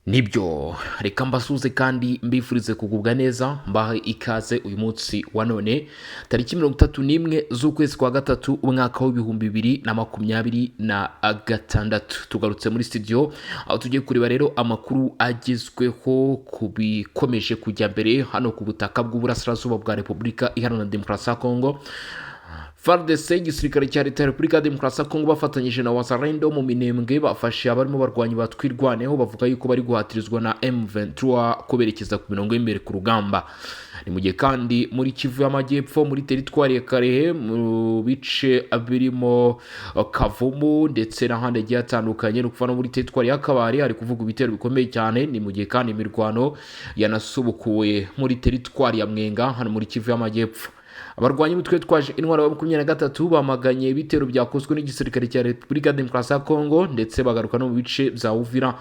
Nibyo reka mbasuze kandi mbifurize kugubwa neza mbahe ikaze uyu munsi wa none tariki 31 z'ukwezi kwa gatatu umwaka w'ibihumbi 2026 tugarutse muri studio aho tugiye kureba rero amakuru agezweho kubikomeje kujya mbere hano ku butaka bw'uburasirazuba bwa Repubulika Iharanira Demokarasi ya Kongo. FARDC igisirikare cya leta ya Repubulika ya Demokarasi ya Kongo bafatanyije na Wazalendo mu Minembwe bafashe abarimo barwanyi batwirwaneho bavuga yuko bari guhatirizwa na M23 kuberekeza ku mirongo y'imbere ku rugamba. Ni mu gihe kandi muri Kivu y'Amajyepfo muri teritwari ya Karehe mu bice birimo Kavumu ndetse n'ahandi hagiye hatandukanye no kuva no muri teritwari ya Kabare hari kuvuga ibitero bikomeye cyane. Ni mu gihe kandi imirwano yanasubukuwe muri teritwari ya Mwenga hano muri Kivu y'Amajyepfo. Abarwanyi mutwe twaje intwaro ya 23 bamaganye ibitero byakozwe n'igisirikare cya Repubulika ya Demokarasi ya Kongo ndetse bagaruka no mu bice bya Uvira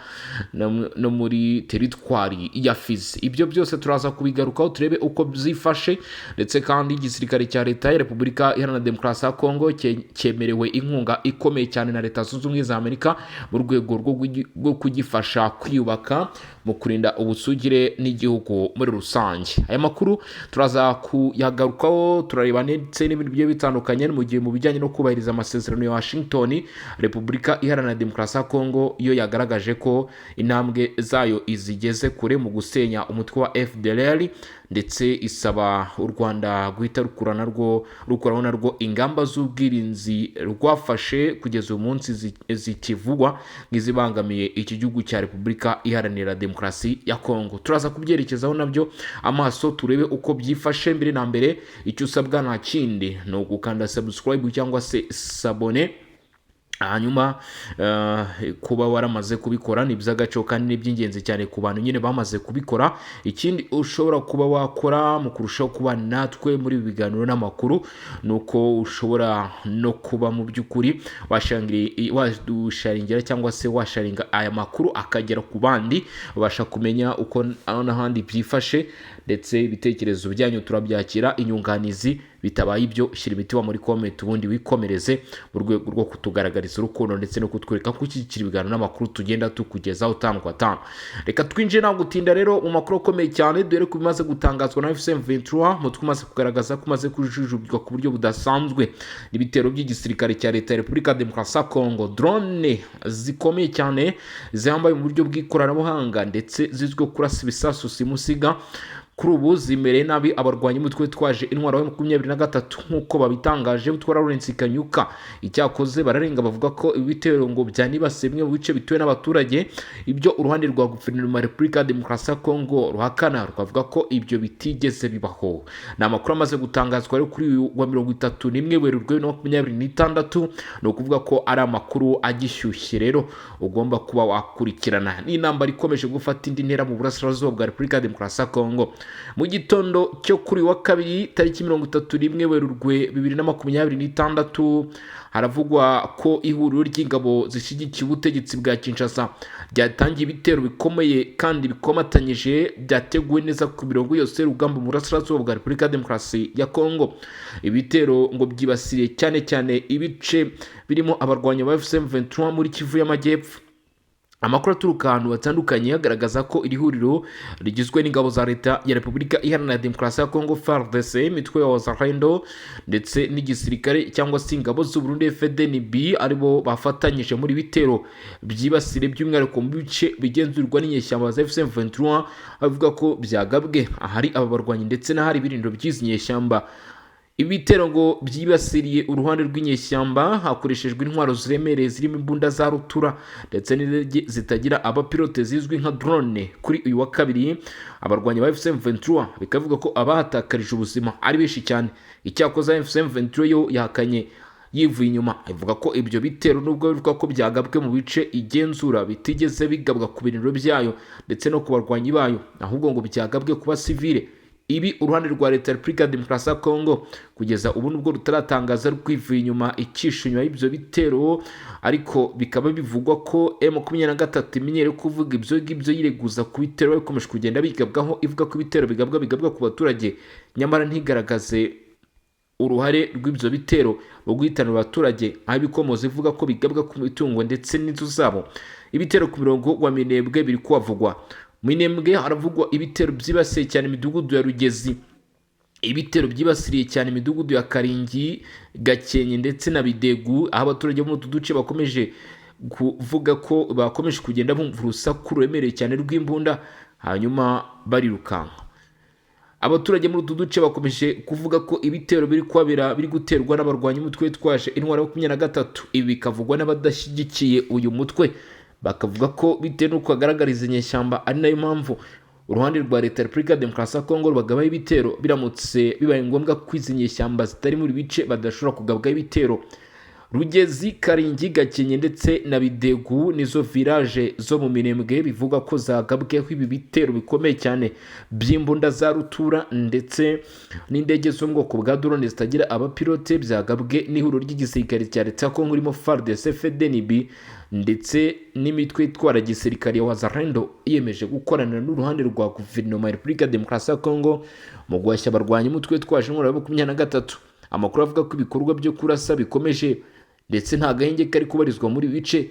no muri teritwari ya Fizi. Ibyo byose turaza kubigarukaho turebe uko byifashe ndetse kandi igisirikare cya leta ya Repubulika Iharanira Demokarasi ya Kongo cyemerewe inkunga ikomeye cyane na Leta Zunze Ubumwe za Amerika mu rwego rwo kugifasha kwiyubaka mu kurinda ubusugire n'igihugu muri rusange. Aya makuru turaza kuyagarukaho turareba ndetse n'ibindi bigiye bitandukanye mu gihe mu bijyanye no kubahiriza amasezerano ya Washington. Repubulika Iharanira Demokarasi ya Kongo yo yagaragaje ko intambwe zayo izigeze kure mu gusenya umutwe wa FDLR ndetse isaba u Rwanda guhita rukuraho narwo ingamba z'ubwirinzi rwafashe kugeza uyu munsi zikivugwa nk'izibangamiye iki gihugu cya Repubulika Iharanira Demokarasi ya Kongo. Turaza kubyerekezaho nabyo amaso turebe uko byifashe. Mbere na mbere icyo usabwa nta kindi no gukanda subscribe cyangwa se sabone, hanyuma kuba waramaze kubikora ni by'agaciro kandi ni by'ingenzi cyane ku bantu nyine bamaze kubikora. Ikindi ushobora kuba wakora mu kurushaho kuba natwe muri biganiro n'amakuru nuko ushobora no kuba mu by'ukuri wadusharingira cyangwa se washaringa aya makuru akagera ku bandi babasha kumenya uko n'ahandi byifashe ndetse ibitekerezo byanyu turabyakira. Inyunganizi bitabaye ibyo shyira imitima muri comment ubundi wikomereze mu rwego rwo kutugaragariza urukundo ndetse no kutwereka ko iki ibiganiro n'amakuru tugenda tukugezaho tanu kwa tanu. Reka twinjire nta gutinda rero mu makuru akomeye cyane dore ko bimaze gutangazwa na M23 mutwe umaze kugaragaza ko umaze kujujubwa ku buryo budasanzwe n'ibitero by'igisirikare cya leta ya Repubulika ya Demokarasi ya Kongo. Drone zikomeye cyane zambaye mu buryo bw'ikoranabuhanga ndetse zizwiho kurasa ibisasu simusiga kuri ubu zimereye nabi abarwanyi mutwe twaje intwaro ya 23 nkuko babitangaje utwara Lawrence Kanyuka. Icyakoze bararenga bavuga ko ibitero ngo byanibase bimwe mu bice bituwe n'abaturage, ibyo uruhande rwa guverinoma ya Repubulika ya Demokarasi ya Kongo ruhakana rukavuga ko ibyo bitigeze bibaho. Ni amakuru amaze gutangazwa kuri uyu wa 31 Werurwe 2026 no kuvuga ko ari amakuru agishyushye rero ugomba kuba wakurikirana. Ni intambara ikomeje gufata indi ntera mu burasirazuba bwa Repubulika ya Demokarasi ya Kongo. Mu gitondo cyo kuri wa kabiri tariki 31 Werurwe 2026 haravugwa ko ihuriro ry'ingabo zishyigikiye ubutegetsi bwa Kinshasa ryatangiye ibitero bikomeye kandi bikomatanyije byateguwe neza ku mirongo yose y'urugamba mu burasirazuba bwa Repubulika ya Demokarasi ya Kongo. Ibitero ngo byibasiriye cyane cyane ibice birimo abarwanyi ba M23 muri Kivu y'Amajyepfo. Amakuru aturuka ahantu batandukanye agaragaza ko iri huriro rigizwe n'ingabo za leta ya Repubulika Iharanira Demokarasi ya Kongo FARDC, imitwe ya Wazalendo ndetse n'igisirikare cyangwa se ingabo z'u Burundi FDNB aribo bafatanyije muri bitero byibasire by'umwihariko mu bice bigenzurwa n'inyeshyamba za M23 avuga ko byagabwe ahari aba barwanyi ndetse n'ahari ibirindiro by'izi nyeshyamba. Ibitero ngo byibasiriye uruhande rw'inyeshyamba hakoreshejwe intwaro ziremereye zirimo imbunda za rutura ndetse n'indege zitagira abapilote zizwi nka drone. Kuri uyu wa kabiri abarwanyi ba M23 bikavuga ko abahatakarije ubuzima ari benshi cyane. Icyakoze M23 yo yahakanye yivuye inyuma ivuga ko ibyo bitero nubwo bivuga ko byagabwe mu bice igenzura bitigeze bigabwa ku birindiro byayo ndetse no ku barwanyi bayo, ahubwo ngo byagabwe kuba civile. Ibi uruhande rwa leta ya Repubulika ya Demokarasi ya Kongo kugeza ubu nubwo rutaratangaza rwivuye inyuma icyishunywa y'ibyo bitero, ariko bikaba bivugwa ko M23 imenyere kuvuga ibyo ngibyo yireguza ku bitero bikomeje kugenda bigabwaho, ivuga ko ibitero bigabwa ku baturage nyamara ntigaragaze uruhare rw'ibyo bitero mu guhitana abaturage, aho ibikomoza ivuga ko bigabwa ku mitungo ndetse n'inzu zabo. ibitero ku mirongo wa Minembwe biri kuhavugwa. Minembwe haravugwa ibitero byibasiye cyane imidugudu ya Rugezi, ibitero byibasiriye cyane imidugudu ya Karingi, Gakenke ndetse na Bidegu, aho abaturage bo mu duce bakomeje kuvuga ko bakomeje kugenda bumva urusaku ruremereye cyane rw'imbunda hanyuma barirukanka. Abaturage muri utu duce bakomeje kuvuga ko ibitero biri kwabera biri guterwa n'abarwanyi umutwe witwaje intwaro ya 23. Ibi bikavugwa n'abadashyigikiye uyu mutwe, bakavuga ko bitewe n'uko agaragariza inyeshyamba ari nayo mpamvu uruhande rwa leta ya Repubulika ya Demokarasi ya Kongo rubagabaho ibitero biramutse bibaye ngombwa ko izi nyeshyamba zitari muri bice badashobora kugabwaho ibitero. Rugezi, Karingi, Gakenke ndetse na Bidegu nizo village zo mu Minembwe bivuga ko zagabweho ibi bitero bikomeye cyane by'imbunda za rutura ndetse n'indege zo mu bwoko bwa drone zitagira abapilote, byagabwe n'ihuriro ry'igisirikare cya leta ya Kongo irimo FARDC, FDNB ndetse n'imitwe itwara gisirikare ya Wazalendo yiyemeje gukorana n'uruhande rwa guverinoma ya Repubulika ya Demokarasi ya Kongo mu guhashya abarwanyi umutwe witwaje intwaro ya 23. Amakuru avuga ko ibikorwa byo kurasa bikomeje ndetse nta gahenge kari kubarizwa muri bice,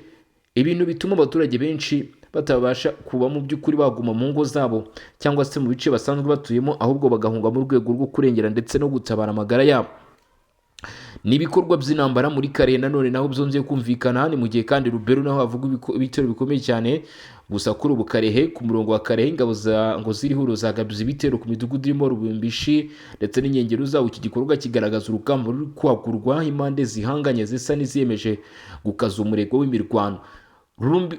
ibintu bituma abaturage benshi batabasha kuba mu by'ukuri baguma mu ngo zabo cyangwa se mu bice basanzwe batuyemo, ahubwo bagahunga mu rwego rwo kurengera ndetse no gutabara amagara yabo. N'ibikorwa by'intambara muri Karehe nanone naho byongeye kumvikana, ni mu gihe kandi Rubero naho havuga ibitero bikomeye cyane. Gusa kuri ubu Karehe, ku murongo wa Karehe, ingabo ngo ziriho zagabye ibitero ku midugudu irimo Rubimbishi ndetse n'inkengero zawo. Iki gikorwa kigaragaza urugamba ruri kwagurwa, impande zihanganye zisa n'iziyemeje gukaza umurego w'imirwano.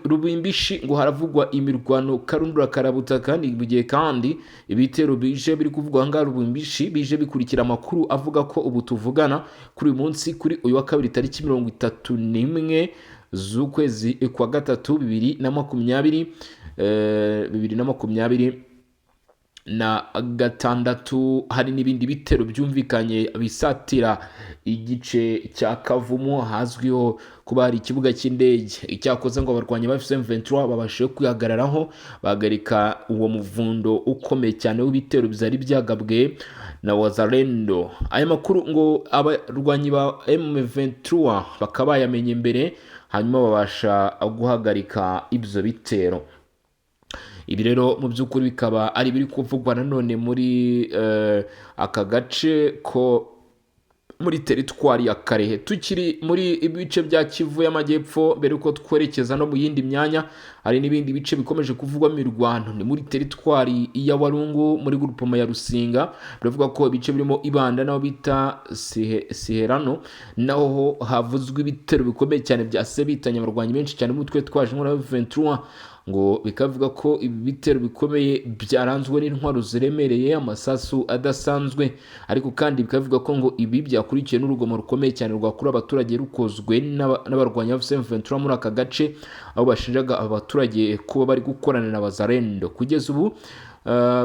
Rubimbishi ngo haravugwa imirwano karundura karabutaka, ni mu gihe kandi ibitero bije biri kuvugwa ngaho Rubimbishi bije bikurikira amakuru avuga ko ubu tuvugana kuri uyu munsi, kuri uyu wa kabiri tariki 31 z'ukwezi kwa gatatu 2026 hari n'ibindi bitero byumvikanye bisatira igice cya Kavumu hazwiho kuba hari ikibuga cy'indege. Icyakoze ngo abarwanyi ba M23 babashe kwihagararaho bahagarika uwo muvundo ukomeye cyane w'ibitero byari byagabwe na Wazalendo. Aya makuru ngo abarwanyi ba M23 bakaba yamenye mbere hanyuma babasha guhagarika ibyo bitero. Ibi rero mu by'ukuri bikaba ari biri kuvugwa nanone muri aka gace ko muri teritwari ya Karehe. Tukiri muri ibice bya Kivu y'Amajyepfo, mbere uko twerekeza no mu yindi myanya, hari n'ibindi bice bikomeje kuvugwa mirwano. Ni muri teritwari ya Walungu muri groupement ya Rusinga, biravuga ko ibice birimo Ibanda naho bita Siherano naho havuzwe ibitero bikomeye cyane bya sebitanya abarwanyi benshi cyane umutwe twaje muri 23, ngo bikavuga ko ibi bitero bikomeye byaranzwe n'intwaro ziremereye, amasasu adasanzwe, ariko kandi bikavuga ko ngo ibi byakurikiye n'urugomo rukomeye cyane rwakura abaturage rukozwe n'abarwanyi ba M23 muri aka gace, aho bashinjaga abaturage kuba bari gukorana na Wazalendo. Kugeza ubu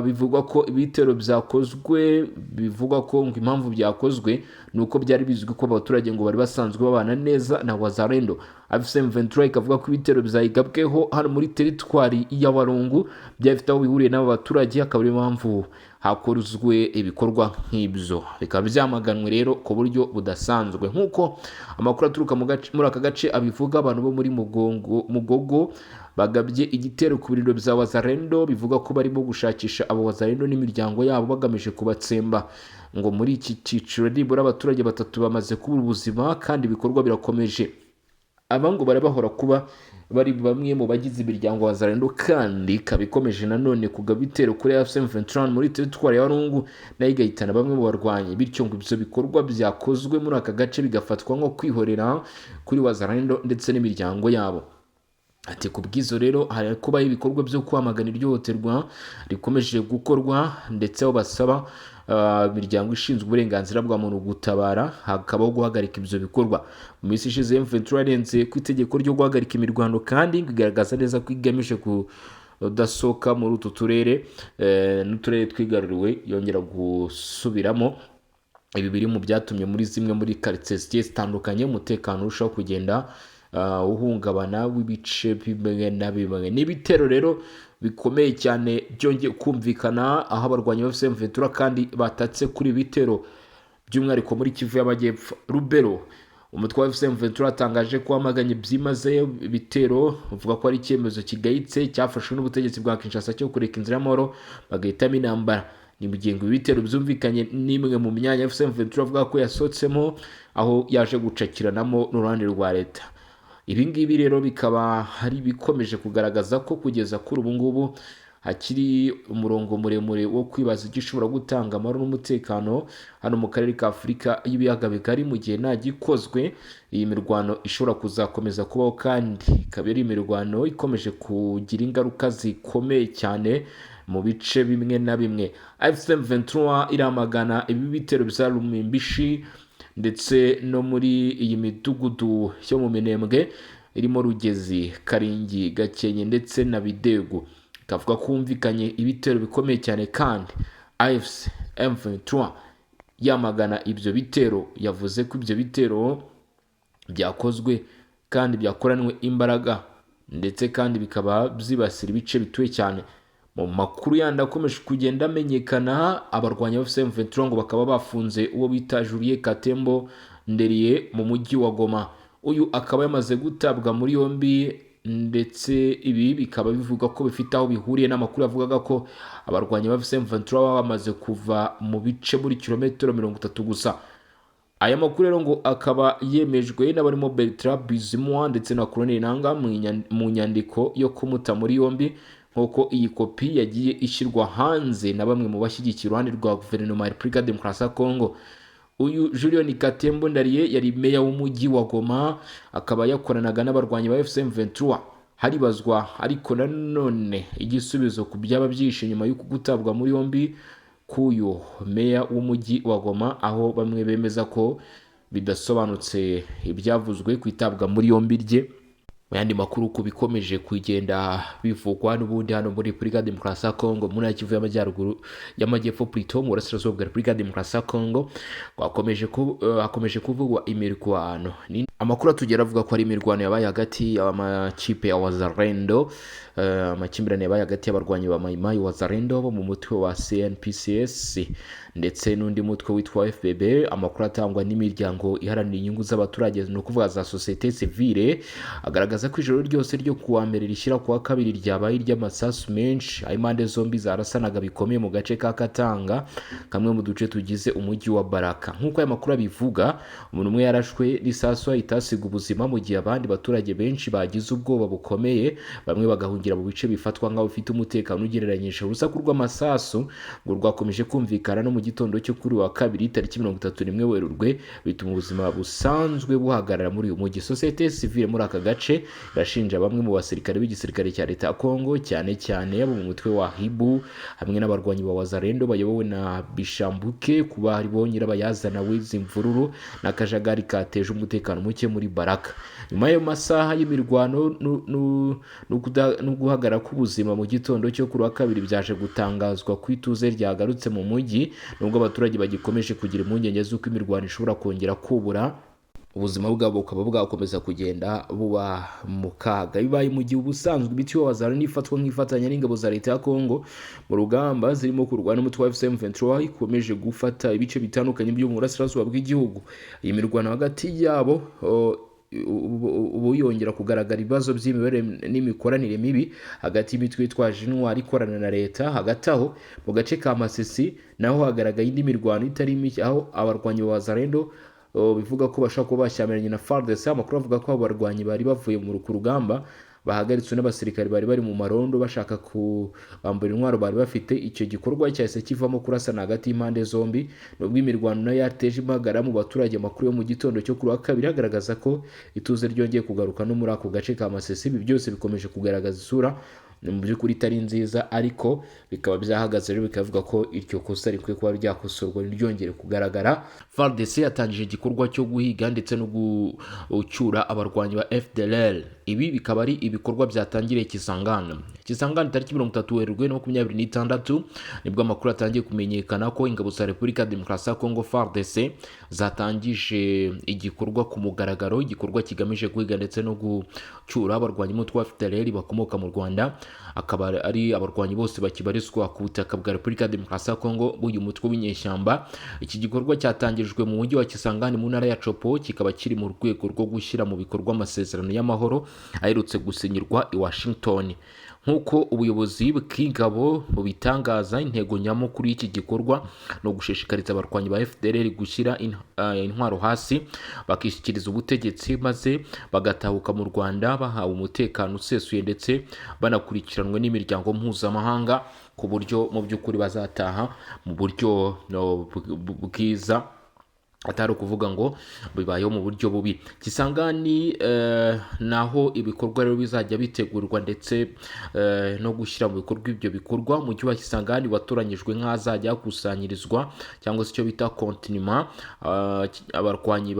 bivugwa ko ibitero byakozwe, bivugwa ko ngo impamvu byakozwe nuko byari bizwi ko abaturage ngo bari basanzwe babana neza na Wazalendo. M23 ikavuga ko ibitero byayigabweho hano muri teritwari ya Walungu byafite aho bihuriye n'aba baturage, akaba ari impamvu hakozwe ibikorwa nk'ibyo. Bikaba byamaganwe rero ku buryo budasanzwe, nk'uko amakuru aturuka muri aka gace abivuga. Abantu bo muri Mugogo bagabye igitero ku birindiro bya Wazalendo, bivuga ko barimo gushakisha abo Wazalendo n'imiryango yabo bagamije kubatsemba. Ngo muri iki cyiciro nibura abaturage 3 bamaze kubura ubuzima kandi ibikorwa birakomeje. Abango barabahora kuba bari bamwe mu bagize imiryango wa Wazalendo, kandi kabikomeje nanone kugaba ibitero kuri M23 muri teritwari ya Walungu nayo igahitana bamwe mu barwanyi. Bityo ngo ibyo bikorwa byakozwe muri aka gace bigafatwa nko kwihorera kuri Wazalendo ndetse n'imiryango yabo. Ati kubwizo rero hari kubaho ibikorwa byo kwamagana iryohoterwa rikomeje gukorwa, ndetse aho basaba imiryango ishinzwe uburenganzira bwa muntu gutabara, hakabaho guhagarika ibyo bikorwa. Mu minsi ishize M23 yarenze ku itegeko ryo guhagarika imirwano, kandi bigaragaza neza ko igamije kudasohoka muri utu turere n'uturere twigaruriwe yongera gusubiramo. Ibi biri mu byatumye muri zimwe muri quartiers zitandukanye umutekano urushaho kugenda uhungabana w'ibice bimwe na bimwe. N'ibitero rero bikomeye cyane byongeye kumvikana aho abarwanyi ba M23 kandi batatse kuri bitero by'umwihariko muri Kivu y'Amajyepfo. Rubero umutwe wa M23 atangaje ko wamaganye byimazeyo ibitero uvuga ko ari icyemezo kigayitse cyafashwe n'ubutegetsi bwa Kinshasa cyo kureka inzira y'amahoro bagahitamo intambara. Ni mu gihe ibitero byumvikanye n'imwe mu myanya M23 avuga ko yasotsemo aho yaje gucakiranamo n'uruhande rwa leta. Ibi ngibi rero bikaba hari bikomeje kugaragaza ko kugeza kuri ubu ngubu hakiri umurongo muremure wo kwibaza igishobora gutanga amahoro n'umutekano hano mu karere ka Afurika y'ibiyaga bigari mu gihe nta gikozwe. Iyi mirwano ishobora kuzakomeza kubaho kandi ikaba ari imirwano ikomeje kugira ingaruka zikomeye cyane mu bice bimwe na bimwe. M23 iramagana ibi bitero bya Lumumbishi ndetse no muri iyi midugudu yo mu Minembwe irimo Rugezi, Karingi, Gakenke ndetse na Bidego. Kavuga kumvikanye ibitero bikomeye cyane kandi AFC M23 yamagana ibyo bitero, yavuze ko ibyo bitero byakozwe kandi byakoranwe imbaraga ndetse kandi bikaba byibasira ibice bituwe cyane. Mu makuru yandi akomeje kugenda amenyekana, abarwanya AFC M23 ngo bakaba bafunze uwo bita Julien Katembo Nderiye mu mujyi wa Goma. Uyu akaba yamaze gutabwa muri yombi ndetse ibi bikaba bivuga ko bifite aho bihuriye n'amakuru avugaga ko abarwanya ba M23 bamaze kuva mu bice muri kilometero 30 gusa. Aya makuru rero ngo akaba yemejwe n'abarimo Bertrand Bizimungu ndetse na Colonel Nanga mu nyandiko yo kumuta muri yombi, nk'uko iyi kopi yagiye ishyirwa hanze na bamwe mu bashyigikira uruhande rwa guverinoma ya Repubulika ya Demokarasi ya Kongo. Uyu Julien Katembo Ndariye yari meya w'umujyi wa Goma, akaba yakoranaga n'abarwanyi ba M23. Haribazwa ariko nanone igisubizo ku byaba byishe nyuma y'uko gutabwa muri yombi k'uyu meya w'umujyi wa Goma, aho bamwe bemeza ko bidasobanutse ibyavuzwe kwitabwa muri yombi rye. Mu yandi makuru ko bikomeje kugenda bivugwa n'ubundi hano muri Repubulika ya Demokarasi ya Kongo, muri Kivu y'Amajyepfo Plutôt mu burasirazuba bwa Repubulika ya Demokarasi ya Kongo, hakomeje kuvugwa imirwano. Amakuru atugera avuga ko ari imirwano yabaye hagati y'amakipe ya Wazalendo, amakimbirane yabaye hagati y'abarwanyi ba Mai Mai Wazalendo bo mu mutwe wa CNPCS ndetse n'undi mutwe witwa FBB. Amakuru atangwa n'imiryango iharanira inyungu z'abaturage no kuvuga za societe civile agaragaza ko ijoro ryose ryo kuwa mbere rishyira kuwa kabiri ryabaye iry'amasasu menshi, aho impande zombi zarasanaga bikomeye mu gace ka Katanga, kamwe mu duce tugize umujyi wa Baraka. Nk'uko aya makuru abivuga, umuntu umwe yarashwe n'isasu ahita asiga ubuzima, mu gihe abandi baturage benshi bagize ubwoba bukomeye, bamwe bagahungira mu bice bifatwa nk'aho bifite umutekano ugereranyije. Urusaku rw'amasasu ngo rwakomeje kumvikana no mu gitondo cyo kuri wa kabiri tariki 31 Werurwe, bituma ubuzima busanzwe buhagarara muri uyu mujyi. Societe civile muri aka gace irashinja bamwe mu basirikare b'igisirikare cya leta ya Kongo, cyane cyane abo mu mutwe wa Hibu hamwe n'abarwanyi ba Wazalendo bayobowe na Bishambuke, kuba ari bo nyirabayazana w'izi mvururu n'akajagari kateje umutekano muke muri Baraka. Nyuma y'ayo masaha y'imirwano no guhagarara k'ubuzima mu gitondo cyo kuri wa kabiri, byaje gutangazwa ko ituze ryagarutse mu mujyi, nubwo abaturage bagikomeje kugira impungenge z'uko imirwano ishobora kongera kubura, ubuzima bwabo bukaba bwakomeza kugenda buba mu kaga. Bibaye mu gihe ubusanzwe imiti y'Abazalendo ifatwa nk'ifatanya n'ingabo za leta ya Kongo mu rugamba zirimo kurwana n'umutwe wa M23 ikomeje gufata ibice bitandukanye byo mu burasirazuba bw'igihugu. Iyi mirwano hagati yabo ubu yongera kugaragara ibibazo by'imibereho n'imikoranire mibi hagati y'imitwe yitwaje intwari ikorana na leta. Hagati aho mu gace ka Masisi naho hagaragaye indi mirwano itari mike, aho abarwanyi ba Wazalendo bivuga ko bashaka kuba bashyamiranye na FARDC. Amakuru avuga ko abarwanyi bari bavuye mu rugamba bahagaritswe n'abasirikare bari bari mu marondo bashaka kubambura intwaro bari bafite. Icyo gikorwa cyahise kivamo kurasana hagati y'impande zombi, nubwo imirwano nayo yateje impagarara mu baturage. Amakuru yo mu gitondo cyo kuri wa kabiri agaragaza ko ituze ryongeye kugaruka no muri ako gace ka Masisi. Ibi byose bikomeje kugaragaza isura mu by'ukuri itari nziza, ariko bikaba byahagaze rero bikavuga ko iryo kosa rikwiye kuba ryakosorwa ntiryongere kugaragara. FARDC yatangije igikorwa cyo guhiga ndetse no gucyura abarwanyi ba FDLR Ibi bikaba ari ibikorwa byatangiriye Kisangani tariki 30 Werurwe na 2026 nibwo amakuru atangiye kumenyekana ko ingabo za Repubulika ya Demokarasi ya Kongo FARDC zatangije igikorwa ku mugaragaro, igikorwa kigamije guhiga ndetse no gucyura abarwanyi umutwe wa FDLR bakomoka mu Rwanda, akaba ari abarwanyi bose bakibarizwa ku butaka bwa Repubulika ya Demokarasi ya Kongo b'uyu mutwe w'inyeshyamba. Iki gikorwa cyatangijwe mu mujyi wa Kisangani mu ntara ya Chopo, kikaba kiri mu rwego rwo gushyira mu bikorwa amasezerano y'amahoro aherutse gusinyirwa i Washington. Nk'uko ubuyobozi bw'ingabo bubitangaza, intego nyamukuru y'iki gikorwa no gushishikariza abarwanyi ba FDLR gushyira intwaro hasi bakishyikiriza ubutegetsi maze bagatahuka mu Rwanda bahawe umutekano usesuye ndetse banakurikiranwe n'imiryango mpuzamahanga, ku buryo mu by'ukuri bazataha mu buryo bwiza, atari ukuvuga ngo bibayeho mu buryo bubi. Kisangani naho ibikorwa rero bizajya bitegurwa ndetse no gushyira mu bikorwa ibyo bikorwa. Umujyi wa Kisangani watoranyijwe nk'ahazajya hakusanyirizwa cyangwa se icyo bita kontinima abarwanyi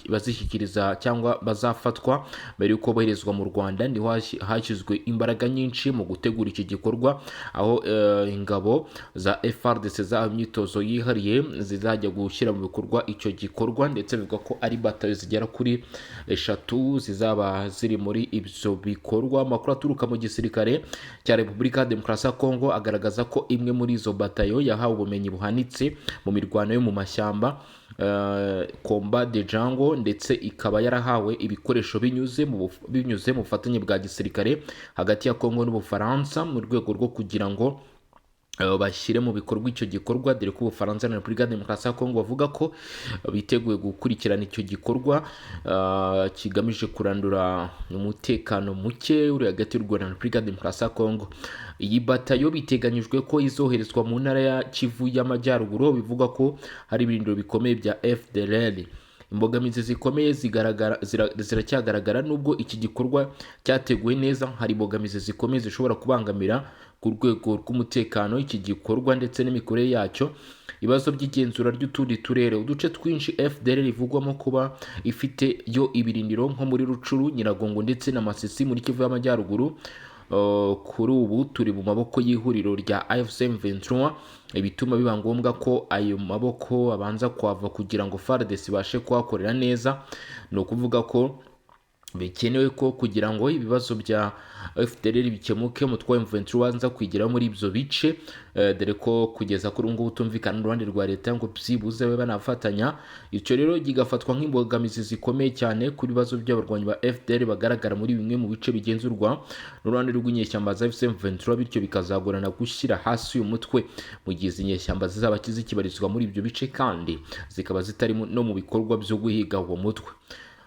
bazishyikiriza cyangwa bazafatwa mbere yuko boherezwa mu Rwanda. Niho hashyizwe imbaraga nyinshi mu gutegura iki gikorwa, aho ingabo za FARDC zahawe imyitozo yihariye zizajya gushyira mu bikorwa icyo gikorwa, ndetse bivuga ko ari batayo zigera kuri 3 zizaba ziri muri ibyo bikorwa. Amakuru aturuka mu gisirikare cya Repubulika ya Demokarasi ya Kongo agaragaza ko imwe muri izo batayo yahawe ubumenyi buhanitse mu mirwano yo mu mashyamba, combat de jungle, ndetse ikaba yarahawe ibikoresho binyuze mu bufatanye bwa gisirikare hagati ya Kongo n'Ubufaransa mu rwego rwo kugira ngo bashyire mu bikorwa icyo gikorwa, dore ko Ubufaransa na Repubulika ya Demokarasi ya Kongo bavuga ko biteguye gukurikirana icyo gikorwa kigamije kurandura umutekano muke uri hagati y'u Rwanda na Repubulika ya Demokarasi ya Kongo. Iyi batayo biteganyijwe ko izoherezwa mu ntara ya Kivu y'Amajyaruguru, bivuga ko hari ibirindiro bikomeye bya FDLR. Imbogamizi zikomeye ziracyagaragara nubwo iki gikorwa cyateguwe neza. Hari imbogamizi zikomeye zishobora kubangamira ku rwego rw'umutekano iki gikorwa ndetse n'imikorere yacyo. Ibibazo by'igenzura ry'utundi turere, uduce twinshi FDLR ivugwamo kuba ifite yo ibirindiro nko muri Rucuru, Nyiragongo ndetse na Masisi muri Kivu y'Amajyaruguru, kuri ubu turi mu maboko y'ihuriro rya AFC M23, ibituma biba ngombwa ko ayo maboko abanza kwava kugira ngo FARDC ibashe kuhakorera neza. Ni ukuvuga ko bikenewe ko kugira ngo ibibazo bya FDLR bikemuke umutwe wa M23 wanza kwigira muri ibyo bice, dore ko kugeza kuri ngo utumvikana n'uruhande rwa leta ngo byibuze babe banafatanya. Icyo rero gigafatwa nk'imbogamizi zikomeye cyane kuri bibazo by'abarwanyi ba FDLR bagaragara muri bimwe mu bice bigenzurwa n'uruhande rw'inyeshyamba za M23, bityo bikazagorana gushyira hasi uyu mutwe mu gihe izi nyeshyamba zizaba zikibarizwa muri ibyo bice kandi zikaba zitari no mu bikorwa byo guhiga uwo mutwe.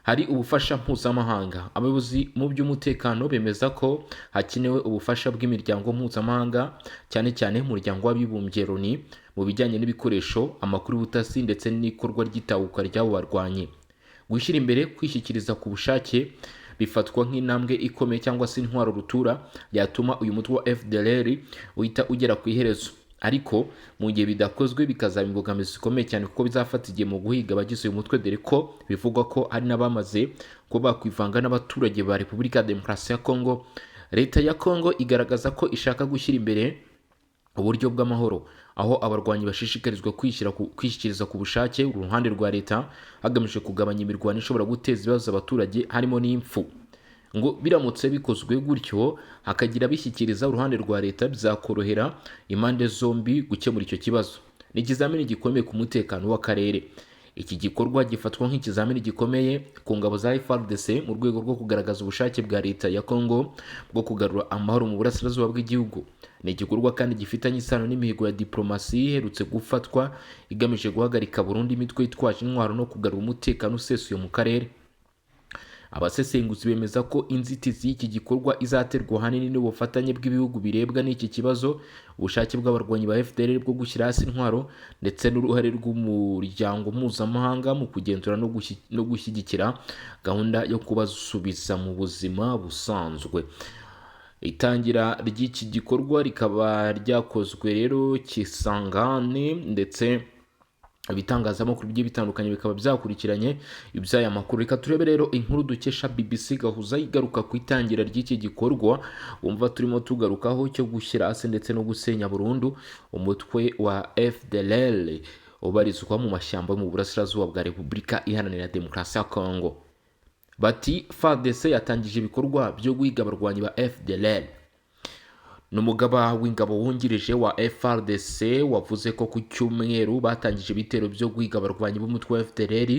Hari ubufasha mpuzamahanga. Abayobozi mu by'umutekano bemeza ko hakenewe ubufasha bw'imiryango mpuzamahanga, cyane cyane umuryango w'abibumbye Loni, mu bijyanye n'ibikoresho, amakuru y'ubutasi ndetse n'ikorwa ry'itahuka ry'abo barwanyi. Gushyira imbere kwishyikiriza ku bushake bifatwa nk'intambwe ikomeye cyangwa se intwaro rutura yatuma uyu mutwe wa FDLR uhita ugera ku iherezo. Ariko mu gihe bidakozwe bikazaba imbogamizi zikomeye cyane kuko bizafata igihe mu guhiga abagize uyu mutwe, dore ko bivugwa ko hari n'abamaze kuba bakwivanga n'abaturage ba Repubulika ya Demokarasi ya Kongo. Leta ya Kongo igaragaza ko ishaka gushyira imbere uburyo bw'amahoro, aho abarwanyi bashishikarizwa kwishyikiriza ku bushake uruhande rwa leta hagamijwe kugabanya imirwano ishobora guteza ibibazo abaturage harimo n'impfu. Ngo biramutse bikozwe gutyo hakagira bishyikiriza uruhande rwa leta, bizakorohera impande zombi gukemura icyo kibazo. Ni ikizamini gikomeye ku mutekano w'akarere. Iki gikorwa gifatwa nk'ikizamini gikomeye ku ngabo za FARDC mu rwego rwo kugaragaza ubushake bwa leta ya Kongo bwo kugarura amahoro mu burasirazuba bw'igihugu. Ni igikorwa kandi gifitanye isano n'imihigo ya diplomasi iherutse gufatwa igamije guhagarika burundu imitwe yitwaje intwaro no kugarura umutekano usesuye mu karere. Abasesenguzi bemeza ko inzitizi y'iki gikorwa izaterwa ahanini n'ubufatanye bw'ibihugu birebwa n'iki kibazo, ubushake bw'abarwanyi ba FDLR bwo gushyira hasi intwaro ndetse n'uruhare rw'umuryango mpuzamahanga mu kugenzura no gushyigikira gahunda yo kubasubiza mu buzima busanzwe. Itangira ry'iki gikorwa rikaba ryakozwe rero Kisangani ndetse ibitangazamakuru bigiye bitandukanye bikaba byakurikiranye iby'aya makuru. Reka turebe rero inkuru dukesha BBC Gahuza igaruka ku itangira ry'iki gikorwa wumva turimo tugarukaho cyo gushyira hasi ndetse no gusenya burundu umutwe wa FDLR ubarizwa mu mashyamba yo mu burasirazuba bwa Repubulika Iharanira Demokarasi ya Kongo. Bati FARDC yatangije ibikorwa byo guhiga abarwanyi ba FDLR. N'umugaba w'ingabo wungirije wa FARDC wavuze ko ku cyumweru batangije ibitero byo guhiga abarwanyi b'umutwe wa FDLR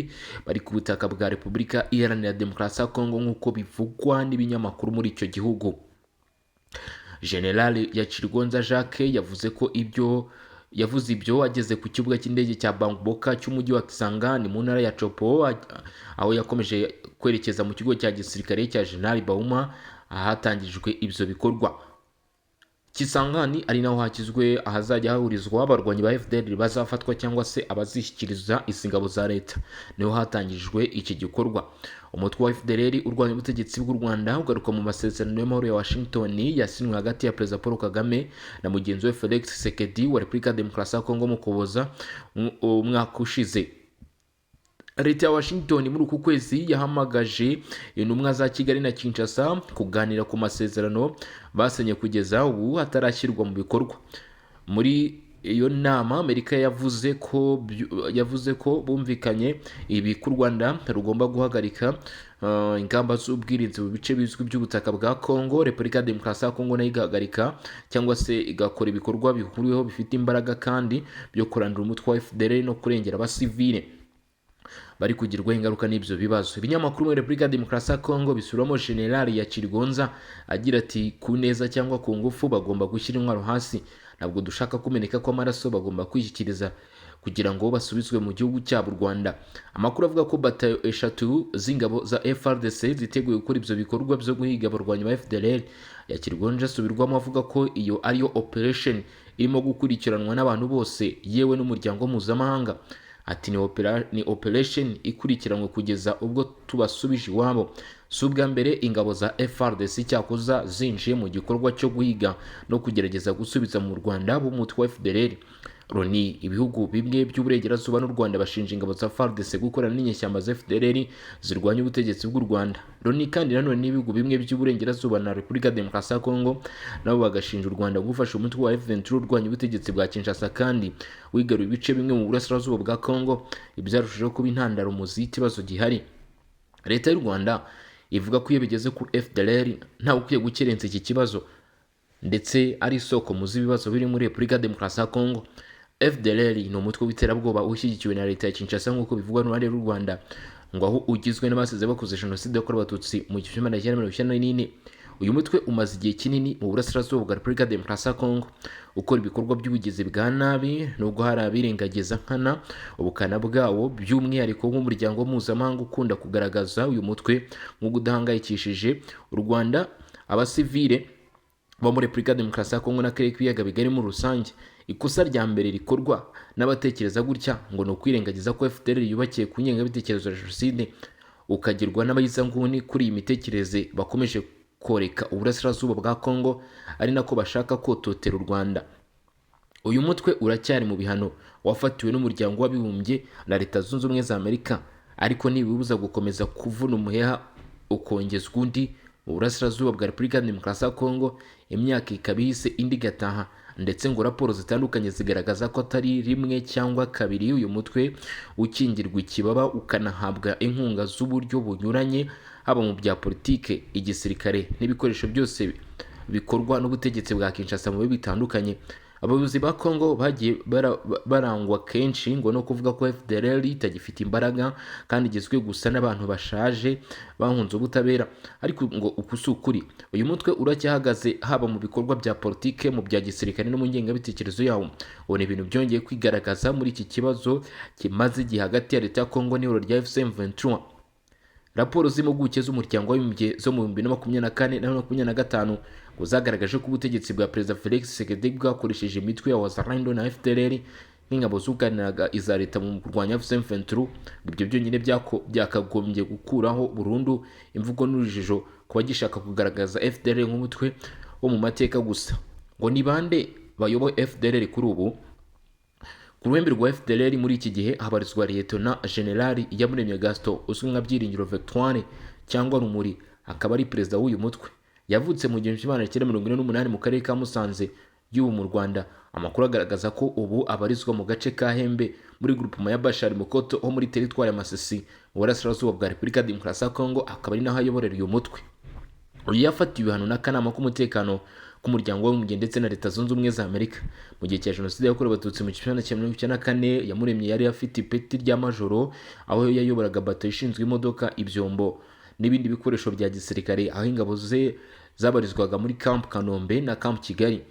bari ku butaka bwa Repubulika Iharanira Demokarasi ya Kongo nk'uko bivugwa n'ibinyamakuru muri icyo gihugu. General Yachirgonza Jacques yavuze ibyo ageze ku kibuga cy'indege cya Bangboka cy'umujyi wa Kisangani mu ntara ya Chopo, aho yakomeje kwerekeza mu kigo cya gisirikare cya General Bauma ahatangijwe ibyo bikorwa. Kisangani ari naho hakizwe ahazajya hahurizwa abarwanyi ba FDLR bazafatwa cyangwa se abazishyikiriza ingabo za leta, niho hatangijwe iki gikorwa. Umutwe wa FDLR urwanya ubutegetsi bw'u Rwanda ugaruka mu masezerano y'amahoro ya Washington yasinywe hagati ya Perezida Paul Kagame na mugenzi we Felix Tshisekedi wa Repubulika ya Demokarasi ya Kongo mu Ukuboza umwaka ushize. Leta ya Washington muri uku kwezi yahamagaje intumwa za Kigali na Kinshasa kuganira ku masezerano basenye kugeza ubu hatarashyirwa mu bikorwa. Muri iyo nama Amerika yavuze ko bumvikanye ibi ku Rwanda rugomba guhagarika ingamba z'ubwirinzi mu bice bizwi by'ubutaka bwa Kongo, Repubulika ya Demokarasi ya Kongo nayo igahagarika cyangwa se igakora ibikorwa bihuriweho bifite imbaraga kandi byo kurandura umutwe wa FDLR no kurengera abasivile bari kugirwaho ingaruka n'ibyo bibazo. Ibinyamakuru muri Repubulika ya Demokarasi ya Kongo bisuramo General Yachirgonza agira ati ku neza cyangwa ku ngufu bagomba gushyira intwaro hasi, ntabwo dushaka kumeneka kw'amaraso, bagomba kwishyikiriza kugira ngo basubizwe mu gihugu cyabo Rwanda. Amakuru avuga ko batayo 3 z'ingabo za FARDC ziteguye gukora ibyo bikorwa byo guhiga abarwanyi ba FDLR. Yachirgonza asubirwamo avuga ko iyo ariyo operation irimo gukurikiranwa n'abantu bose yewe n'umuryango mpuzamahanga. Ati ni operation ikurikiranwe kugeza ubwo tubasubije iwabo. Si ubwa mbere ingabo za FARDC cyakoza zinjiye mu gikorwa cyo guhiga no kugerageza gusubiza mu Rwanda b'umutwe wa FDLR. Loni, ibihugu bimwe by'uburengerazuba n'u Rwanda bashinja ingabo za FARDC gukorana n'inyeshyamba za FDLR zirwanya ubutegetsi bw'u Rwanda. Loni kandi nanone n'ibihugu bimwe by'uburengerazuba na Repubulika ya Demokarasi ya Kongo nabo bagashinja u Rwanda gufasha umutwe wa F23 urwanya ubutegetsi bwa Kinshasa kandi wigaruye ibice bimwe mu burasirazuba bwa Kongo, ibyarushijeho kuba intandaro mu z'ikibazo gihari. Leta y'u Rwanda ivuga ko iyo bigeze ku FDLR ntawe ukwiye gukerensa iki kibazo ndetse ari isoko mu z'ibibazo biri muri Repubulika ya Demokarasi ya Kongo. FDLR ni umutwe w'iterabwoba ushyigikiwe na leta ya Kinshasa nk'uko bivugwa n'uruhande rw'u Rwanda, ngo aho ugizwe n'abasize bakoze jenoside yakorewe abatutsi mu 1994. Uyu mutwe umaze igihe kinini mu burasirazuba bwa Repubulika ya Demokarasi ya Kongo ukora ibikorwa by'ubugizi bwa nabi, nubwo hari abirengagiza nkana ubukana bwawo, by'umwihariko nk'umuryango mpuzamahanga ukunda kugaragaza uyu mutwe nk'udahangayikishije u Rwanda, abasivile bo muri Repubulika ya Demokarasi ya Kongo n'akarere k'ibiyaga bigari muri rusange. Ikosa rya mbere rikorwa n'abatekereza gutya ngo ni ukwirengagiza ko FDLR yubakiye ku ngengabitekerezo ya jenoside, ukagirwa n'abayizanguni kuri iyi mitekerereze bakomeje koreka uburasirazuba bwa Kongo, ari nako bashaka kototera u Rwanda. Uyu mutwe uracyari mu bihano wafatiwe n'umuryango w'abibumbye na Leta Zunze Ubumwe za Amerika, ariko ntibibuza gukomeza kuvuna umuheha ukongezwa undi mu burasirazuba bwa Repubulika ya Demokarasi ya Kongo. Imyaka ikaba ihise indi igataha, ndetse ngo raporo zitandukanye zigaragaza ko atari rimwe cyangwa kabiri uyu mutwe ukingirwa ikibaba ukanahabwa inkunga z'uburyo bunyuranye, haba mu bya politike, igisirikare n'ibikoresho byose bikorwa n'ubutegetsi bwa Kinshasa mu bihe bitandukanye. Abayobozi ba Kongo bagiye barangwa kenshi ngo no kuvuga ko FDLR itagifite imbaraga kandi igizwe gusa n'abantu bashaje bahunze ubutabera, ariko ngo ukusi ukuri uyu mutwe uracyahagaze haba mu bikorwa bya politike, mu bya gisirikare no mu ngengabitekerezo yawo. Ubona ibintu byongeye kwigaragaza muri iki kibazo kimaze igihe hagati ya leta ya Kongo n'ihuriro rya FCM23. Raporo z'impuguke z'umuryango w'abibumbye zo mu 2024 na 2025 ngo zagaragaje ko ubutegetsi bwa Perezida Felix Tshisekedi bwakoresheje imitwe ya Wazalendo na FDLR nk'ingabo zunganiraga iza leta mu kurwanya FCM23. Ibyo byonyine byakagombye gukuraho burundu imvugo n'urujijo kuba gishaka kugaragaza FDLR nk'umutwe wo mu mateka gusa. Ngo ni bande bayoboye FDLR kuri ubu? ku ruhembe rwa FDLR muri iki gihe habarizwa Lieutenant General Iyamuremye Gaston uzwi nka Byiringiro Victoire cyangwa Rumuri, akaba ari perezida w'uyu mutwe. Yavutse mu 1948 mu karere ka Musanze y'ubu mu Rwanda. Amakuru agaragaza ko ubu abarizwa mu gace ka Hembe muri groupement ya Bashari Mukoto ho muri teritwari ya Masisi mu burasirazuba bwa Repubulika ya Demokarasi ya Kongo, akaba ari naho ayoborera uyu mutwe. Uyu yafatiwe ibihano n'akanama k'umutekano k'umuryango w'abibumbye ndetse na Leta Zunze Ubumwe za Amerika mu gihe cya Jenoside yakorewe Abatutsi mu 1994. Iyamuremye yari afite ipeti rya majoro, aho yayoboraga bato ishinzwe imodoka, ibyombo n'ibindi bikoresho bya gisirikare, aho ingabo ze zabarizwaga muri Camp Kanombe na Camp Kigali.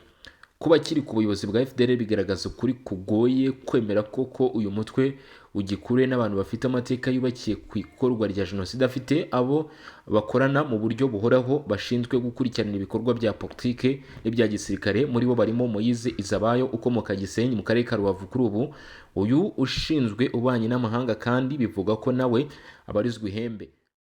Kuba kiri ku buyobozi bwa FDLR bigaragaza ukuri kugoye kwemera ko uyu mutwe ugikure n'abantu bafite amateka yubakiye ku ikorwa rya Jenoside, afite abo bakorana mu buryo buhoraho bashinzwe gukurikirana ibikorwa bya politike n'ibya gisirikare. Muri bo barimo Moise Izabayo ukomoka Gisenyi mu karere ka Rubavu kuri ubu, uyu ushinzwe ububanyi n'amahanga, kandi bivuga ko nawe abarizwa Ihembe.